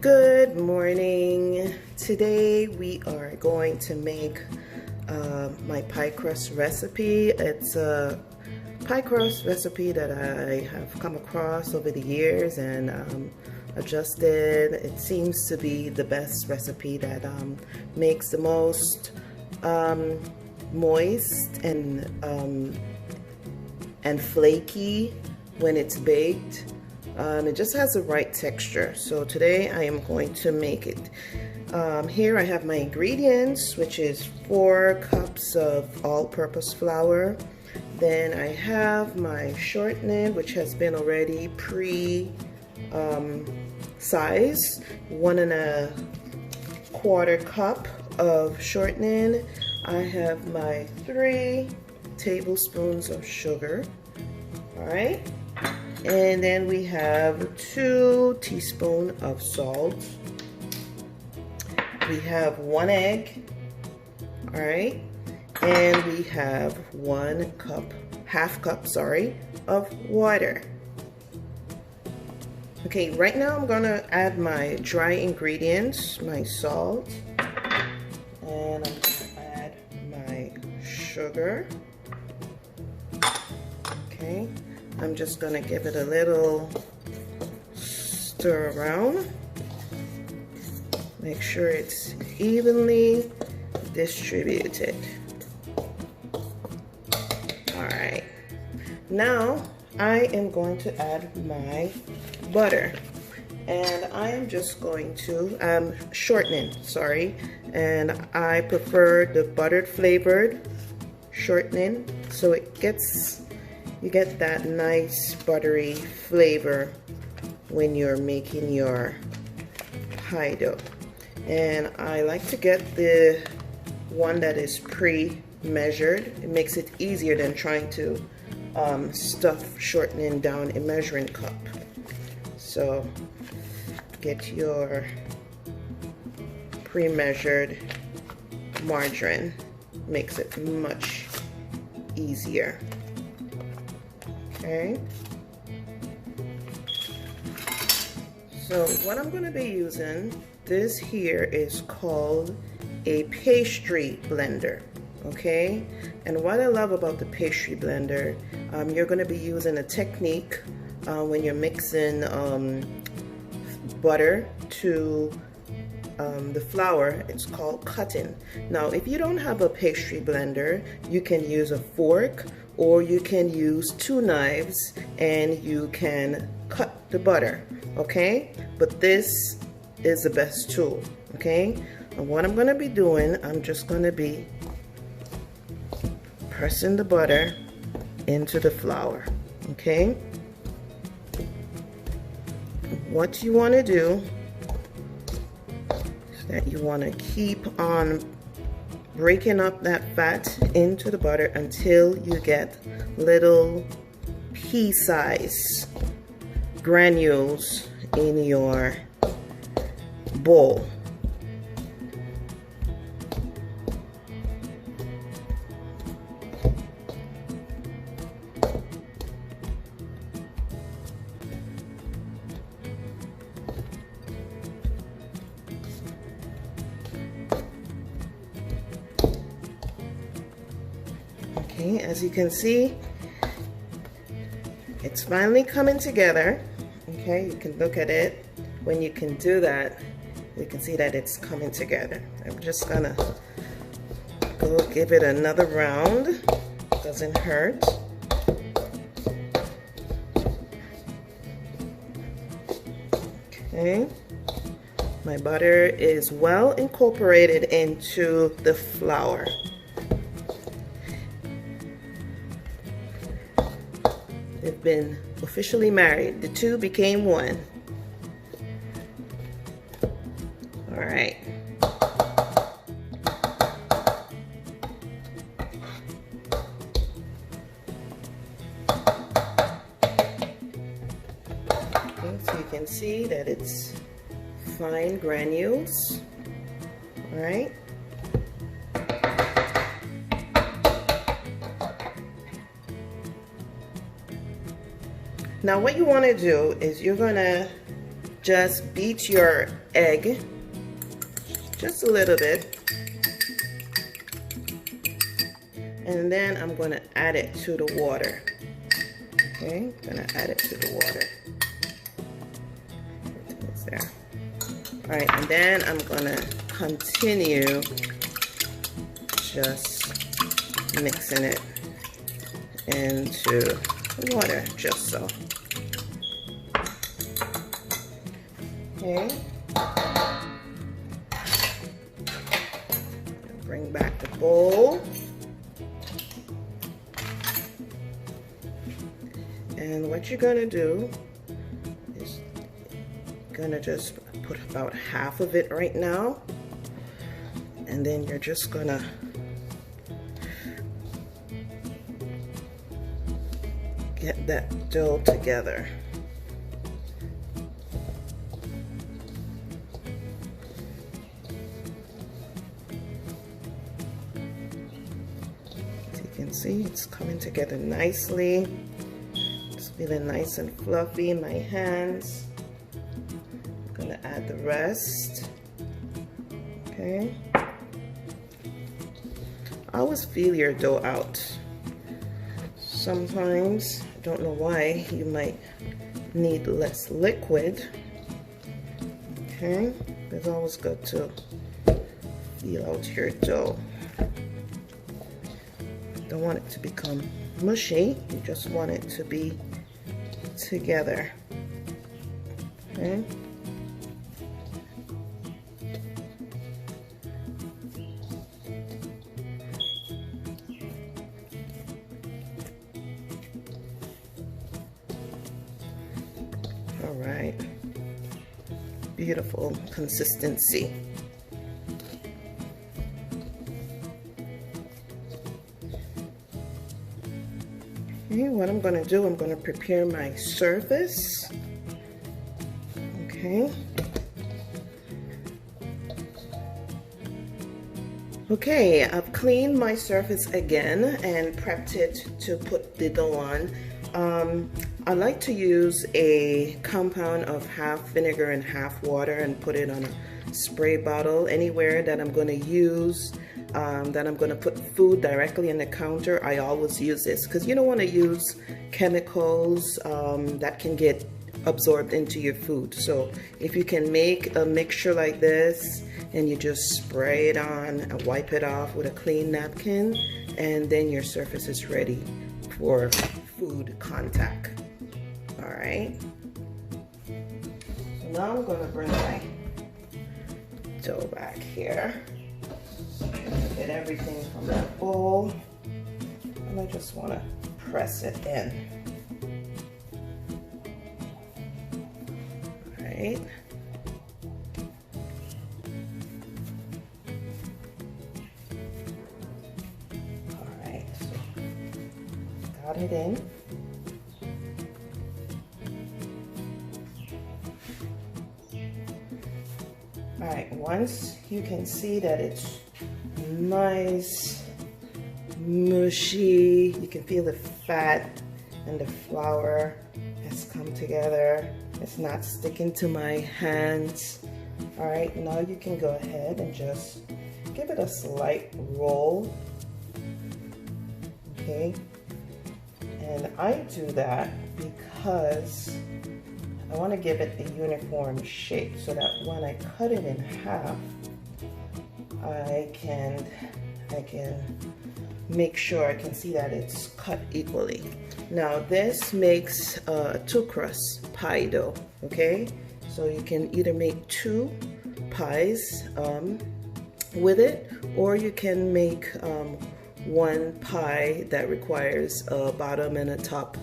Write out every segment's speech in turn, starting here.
Good morning. Today we are going to make my pie crust recipe. It's a pie crust recipe that I have come across over the years and adjusted. It seems to be the best recipe that makes the most moist and flaky when it's baked. It just has the right texture. So today I am going to make it. Here I have my ingredients, which is 4 cups of all-purpose flour. Then I have my shortening, which has been already pre-sized, 1¼ cup of shortening. I have my 3 tablespoons of sugar. All right. And then we have 2 teaspoons of salt. We have 1 egg, all right, and we have 1 cup, half cup, sorry, of water. Okay, right now I'm gonna add my dry ingredients, my salt, and I'm gonna add my sugar. Okay. I'm just going to give it a little stir around. Make sure it's evenly distributed. Alright. Now I am going to add my butter. And I am just going to, shortening, sorry. And I prefer the buttered flavored shortening so it gets you get that nice buttery flavor when you're making your pie dough. And I like to get the one that is pre-measured. It makes it easier than trying to stuff shortening down a measuring cup. So get your pre-measured margarine. Makes it much easier. Okay, so what I'm going to be using, this here is called a pastry blender, okay? And what I love about the pastry blender, you're going to be using a technique when you're mixing butter to the flour. It's called cutting. Now if you don't have a pastry blender, you can use a fork or you can use 2 knives and you can cut the butter, okay? But this is the best tool, okay? And what I'm gonna be doing, I'm just gonna be pressing the butter into the flour, okay? What you wanna do is that you wanna keep on breaking up that fat into the butter until you get little pea-sized granules in your bowl. Okay, as you can see, it's finally coming together. Okay, you can look at it. When you can do that, you can see that it's coming together. I'm just gonna go give it another round. Doesn't hurt. Okay, my butter is well incorporated into the flour. They've been officially married. The 2 became 1. All right. Okay, so you can see that it's fine granules. All right. Now what you want to do is you're going to just beat your egg just a little bit. And then I'm going to add it to the water. Okay, I'm going to add it to the water. Everything's there. All right, and then I'm going to continue just mixing it into the water, just so. Okay. Bring back the bowl. And what you're gonna do is gonna just put about half of it right now, and then you're just gonna get that dough together. As you can see, it's coming together nicely. Feeling nice and fluffy in my hands. I'm gonna add the rest. Okay. Always feel your dough out. Sometimes, I don't know why, you might need less liquid. Okay. It's always good to feel out your dough. Don't want it to become mushy. You just want it to be together. Okay. All right. Beautiful consistency. Okay, what I'm going to do, I'm going to prepare my surface. Okay. Okay, I've cleaned my surface again and prepped it to put the dough on. I like to use a compound of half vinegar and half water and put it on a spray bottle. Anywhere that I'm going to use that I'm going to put food directly on the counter, I always use this because you don't want to use chemicals that can get absorbed into your food. So if you can make a mixture like this and you just spray it on and wipe it off with a clean napkin, and then your surface is ready for food contact. All right, so now I'm going to bring my dough back here. Get everything from that bowl, and I just want to press it in. All right. All right, so got it in. All right, once you can see that it's nice, mushy, you can feel the fat and the flour has come together. It's not sticking to my hands. All right, now you can go ahead and just give it a slight roll. Okay, and I do that because I want to give it a uniform shape so that when I cut it in half, I can make sure I can see that it's cut equally. Now this makes a 2-crust pie dough, okay? So you can either make 2 pies with it, or you can make 1 pie that requires a bottom and a top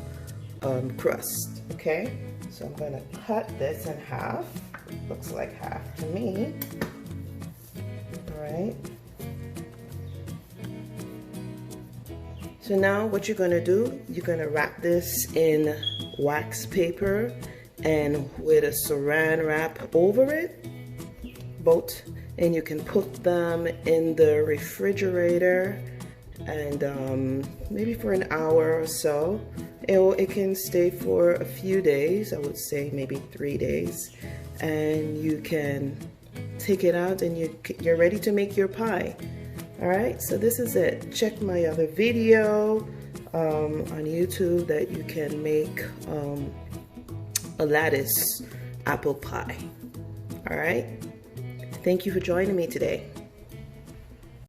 crust, okay? So I'm gonna cut this in half. Looks like half to me. All right. So now what you're gonna do, you're gonna wrap this in wax paper and with a saran wrap over it, both, and you can put them in the refrigerator and maybe for an hour or so. It can stay for a few days, I would say maybe 3 days, and you can take it out and you're ready to make your pie. All right, so this is it. Check my other video on YouTube that you can make a lattice apple pie. All right, thank you for joining me today.